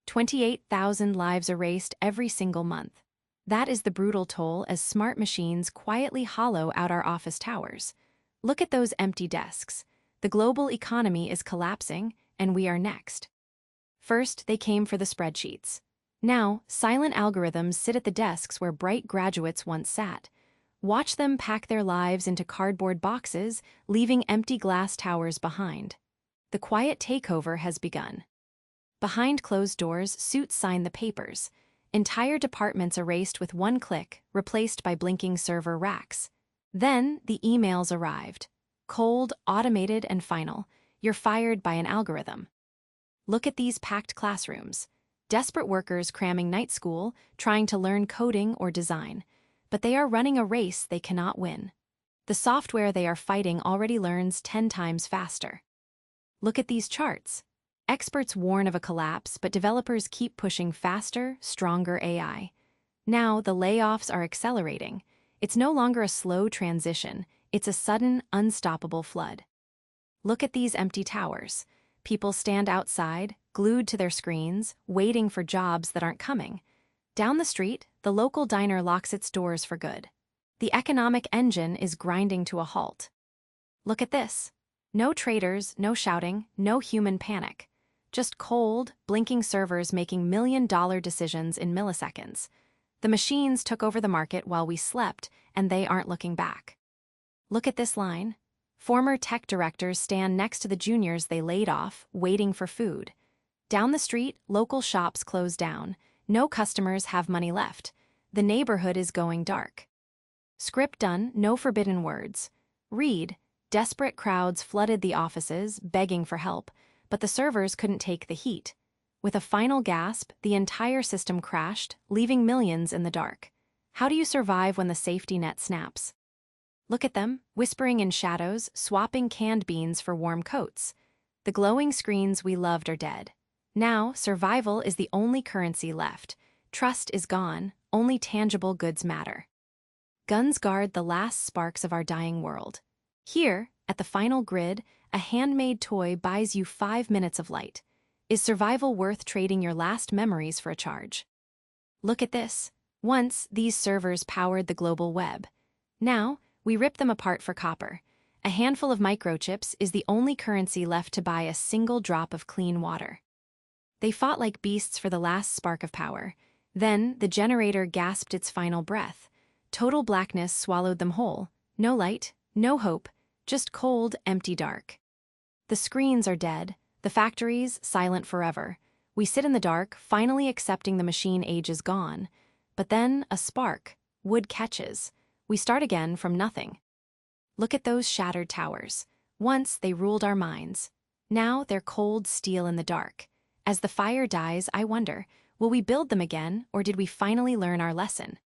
28,000 lives erased every single month. That is the brutal toll as smart machines quietly hollow out our office towers. Look at those empty desks. The global economy is collapsing, and we are next. First, they came for the spreadsheets. Now, silent algorithms sit at the desks where bright graduates once sat. Watch them pack their lives into cardboard boxes, leaving empty glass towers behind. The quiet takeover has begun. Behind closed doors, suits sign the papers. Entire departments erased with one click, replaced by blinking server racks. Then, the emails arrived. Cold, automated, and final. You're fired by an algorithm. Look at these packed classrooms. Desperate workers cramming night school, trying to learn coding or design. But they are running a race they cannot win. The software they are fighting already learns 10 times faster. Look at these charts. Experts warn of a collapse, but developers keep pushing faster, stronger AI. Now, the layoffs are accelerating. It's no longer a slow transition, it's a sudden, unstoppable flood. Look at these empty towers. People stand outside, glued to their screens, waiting for jobs that aren't coming. Down the street, the local diner locks its doors for good. The economic engine is grinding to a halt. Look at this. No traders, no shouting, no human panic. Just cold, blinking servers making million-dollar decisions in milliseconds. The machines took over the market while we slept, and they aren't looking back. Look at this line. Former tech directors stand next to the juniors they laid off, waiting for food. Down the street, local shops close down. No customers have money left. The neighborhood is going dark. Script done, no forbidden words. Read. Desperate crowds flooded the offices, begging for help, but the servers couldn't take the heat. With a final gasp, the entire system crashed, leaving millions in the dark. How do you survive when the safety net snaps? Look at them, whispering in shadows, swapping canned beans for warm coats. The glowing screens we loved are dead. Now, survival is the only currency left. Trust is gone, only tangible goods matter. Guns guard the last sparks of our dying world. Here, at the final grid, a handmade toy buys you 5 minutes of light. Is survival worth trading your last memories for a charge? Look at this. Once, these servers powered the global web. Now, we rip them apart for copper. A handful of microchips is the only currency left to buy a single drop of clean water. They fought like beasts for the last spark of power. Then, the generator gasped its final breath. Total blackness swallowed them whole. No light, no hope, just cold, empty dark. The screens are dead, the factories silent forever. We sit in the dark, finally accepting the machine age is gone. But then, a spark. Wood catches. We start again from nothing. Look at those shattered towers. Once they ruled our minds. Now they're cold steel in the dark. As the fire dies, I wonder, will we build them again, or did we finally learn our lesson?